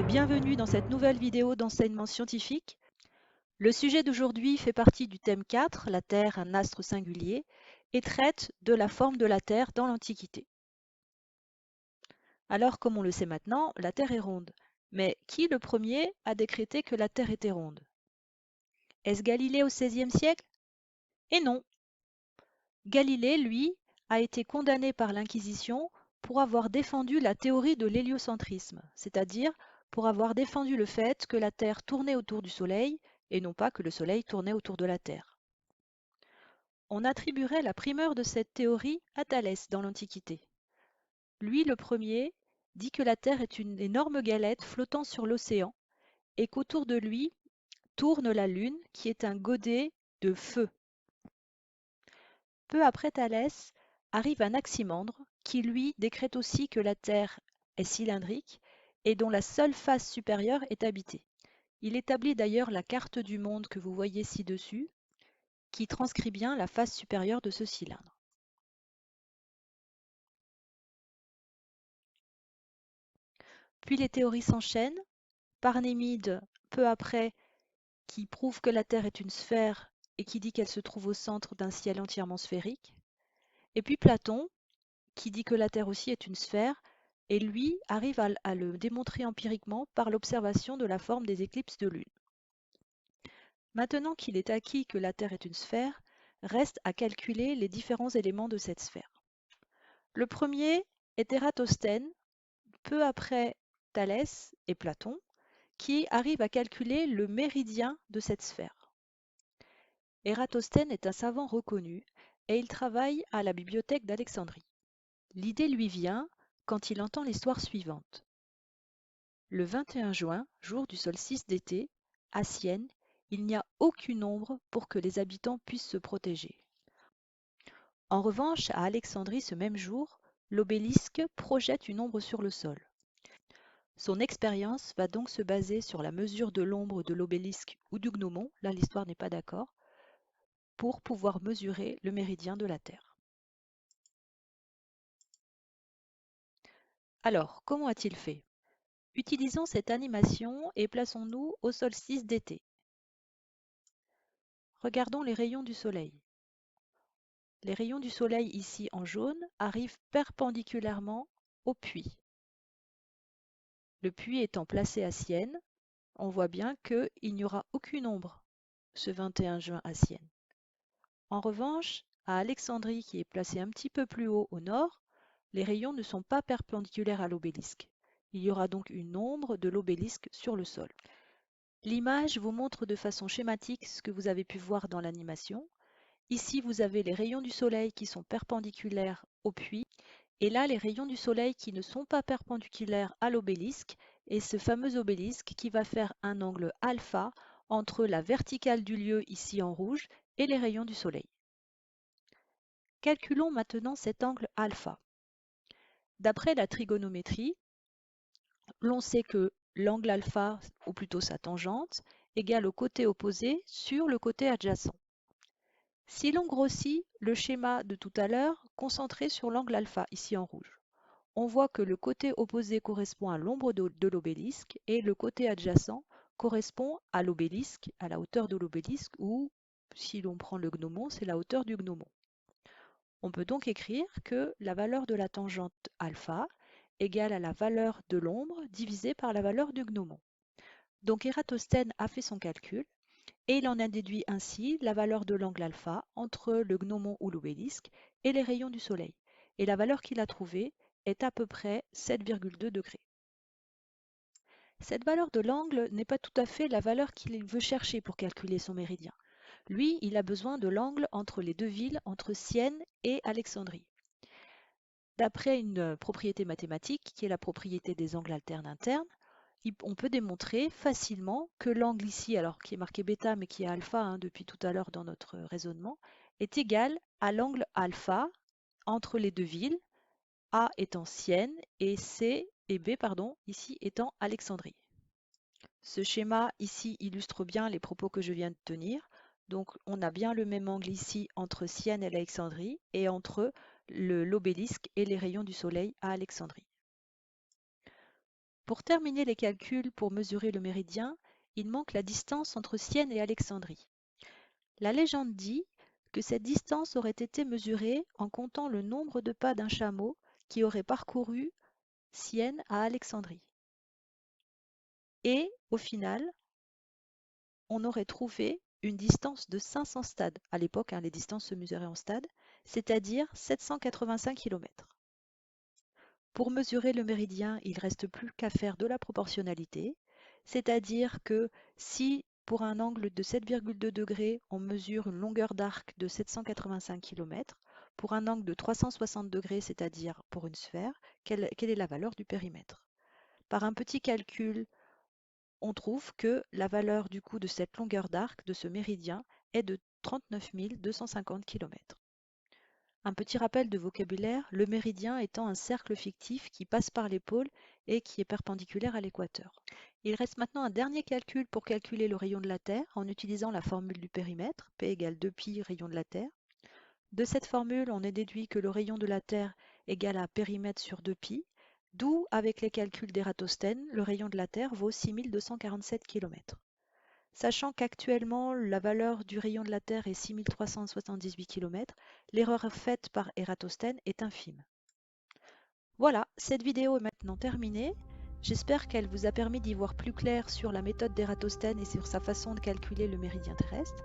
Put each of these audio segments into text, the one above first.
et bienvenue dans cette nouvelle vidéo d'enseignement scientifique. Le sujet d'aujourd'hui fait partie du thème 4, la Terre, un astre singulier, et traite de la forme de la Terre dans l'Antiquité. Alors, comme on le sait maintenant, la Terre est ronde. Mais qui le premier a décrété que la Terre était ronde? Est-ce Galilée au XVIe siècle? Et non! Galilée, lui, a été condamné par l'Inquisition pour avoir défendu la théorie de l'héliocentrisme, c'est-à-dire pour avoir défendu le fait que la Terre tournait autour du Soleil et non pas que le Soleil tournait autour de la Terre. On attribuerait la primeur de cette théorie à Thalès dans l'Antiquité. Lui, le premier, dit que la Terre est une énorme galette flottant sur l'océan et qu'autour de lui tourne la Lune qui est un godet de feu. Peu après Thalès, arrive Anaximandre, qui lui décrète aussi que la Terre est cylindrique et dont la seule face supérieure est habitée. Il établit d'ailleurs la carte du monde que vous voyez ci-dessus, qui transcrit bien la face supérieure de ce cylindre. Puis les théories s'enchaînent. Parménide, peu après, qui prouve que la Terre est une sphère et qui dit qu'elle se trouve au centre d'un ciel entièrement sphérique. Et puis Platon, qui dit que la Terre aussi est une sphère, et lui arrive à le démontrer empiriquement par l'observation de la forme des éclipses de lune. Maintenant qu'il est acquis que la Terre est une sphère, reste à calculer les différents éléments de cette sphère. Le premier est Ératosthène, peu après Thalès et Platon, qui arrive à calculer le méridien de cette sphère. Ératosthène est un savant reconnu et il travaille à la bibliothèque d'Alexandrie. L'idée lui vient quand il entend l'histoire suivante. Le 21 juin, jour du solstice d'été, à Sienne, il n'y a aucune ombre pour que les habitants puissent se protéger. En revanche, à Alexandrie ce même jour, l'obélisque projette une ombre sur le sol. Son expérience va donc se baser sur la mesure de l'ombre de l'obélisque ou du gnomon, là l'histoire n'est pas d'accord, pour pouvoir mesurer le méridien de la Terre. Alors, comment a-t-il fait? Utilisons cette animation et plaçons-nous au solstice d'été. Regardons les rayons du soleil. Les rayons du soleil ici en jaune arrivent perpendiculairement au puits. Le puits étant placé à Sienne, on voit bien qu'il n'y aura aucune ombre ce 21 juin à Sienne. En revanche, à Alexandrie, qui est placé un petit peu plus haut au nord, les rayons ne sont pas perpendiculaires à l'obélisque. Il y aura donc une ombre de l'obélisque sur le sol. L'image vous montre de façon schématique ce que vous avez pu voir dans l'animation. Ici, vous avez les rayons du soleil qui sont perpendiculaires au puits, et là, les rayons du soleil qui ne sont pas perpendiculaires à l'obélisque, et ce fameux obélisque qui va faire un angle alpha entre la verticale du lieu, ici en rouge, et les rayons du soleil. Calculons maintenant cet angle alpha. D'après la trigonométrie, l'on sait que l'angle alpha, ou plutôt sa tangente, égale au côté opposé sur le côté adjacent. Si l'on grossit le schéma de tout à l'heure, concentré sur l'angle alpha, ici en rouge, on voit que le côté opposé correspond à l'ombre de l'obélisque et le côté adjacent correspond à l'obélisque, à la hauteur de l'obélisque, ou si l'on prend le gnomon, c'est la hauteur du gnomon. On peut donc écrire que la valeur de la tangente alpha égale à la valeur de l'ombre divisée par la valeur du gnomon. Donc Ératosthène a fait son calcul et il en a déduit ainsi la valeur de l'angle alpha entre le gnomon ou l'obélisque et les rayons du soleil. Et la valeur qu'il a trouvée est à peu près 7,2 degrés. Cette valeur de l'angle n'est pas tout à fait la valeur qu'il veut chercher pour calculer son méridien. Lui, il a besoin de l'angle entre les deux villes, entre Sienne et Alexandrie. D'après une propriété mathématique, qui est la propriété des angles alternes internes, on peut démontrer facilement que l'angle ici, alors qui est marqué bêta mais qui est alpha depuis tout à l'heure dans notre raisonnement, est égal à l'angle alpha entre les deux villes, A étant Sienne et C et B, pardon, ici étant Alexandrie. Ce schéma ici illustre bien les propos que je viens de tenir. Donc on a bien le même angle ici entre Sienne et Alexandrie et entre l'obélisque et les rayons du soleil à Alexandrie. Pour terminer les calculs pour mesurer le méridien, il manque la distance entre Sienne et Alexandrie. La légende dit que cette distance aurait été mesurée en comptant le nombre de pas d'un chameau qui aurait parcouru Sienne à Alexandrie. Et au final, on aurait trouvé une distance de 500 stades. À l'époque, les distances se mesuraient en stades, c'est-à-dire 785 km. Pour mesurer le méridien, il ne reste plus qu'à faire de la proportionnalité, c'est-à-dire que si pour un angle de 7,2 degrés, on mesure une longueur d'arc de 785 km, pour un angle de 360 degrés, c'est-à-dire pour une sphère, quelle est la valeur du périmètre? Par un petit calcul, on trouve que la valeur du coup de cette longueur d'arc, de ce méridien, est de 39 250 km. Un petit rappel de vocabulaire, le méridien étant un cercle fictif qui passe par les pôles et qui est perpendiculaire à l'équateur. Il reste maintenant un dernier calcul pour calculer le rayon de la Terre en utilisant la formule du périmètre, P égale 2π rayon de la Terre. De cette formule, on est déduit que le rayon de la Terre égale à périmètre sur 2π, d'où, avec les calculs d'Ératosthène, le rayon de la Terre vaut 6247 km. Sachant qu'actuellement la valeur du rayon de la Terre est 6378 km, l'erreur faite par Ératosthène est infime. Voilà, cette vidéo est maintenant terminée. J'espère qu'elle vous a permis d'y voir plus clair sur la méthode d'Ératosthène et sur sa façon de calculer le méridien terrestre.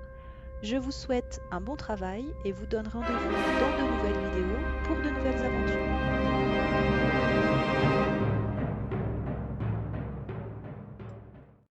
Je vous souhaite un bon travail et vous donne rendez-vous dans de nouvelles vidéos pour de nouvelles aventures.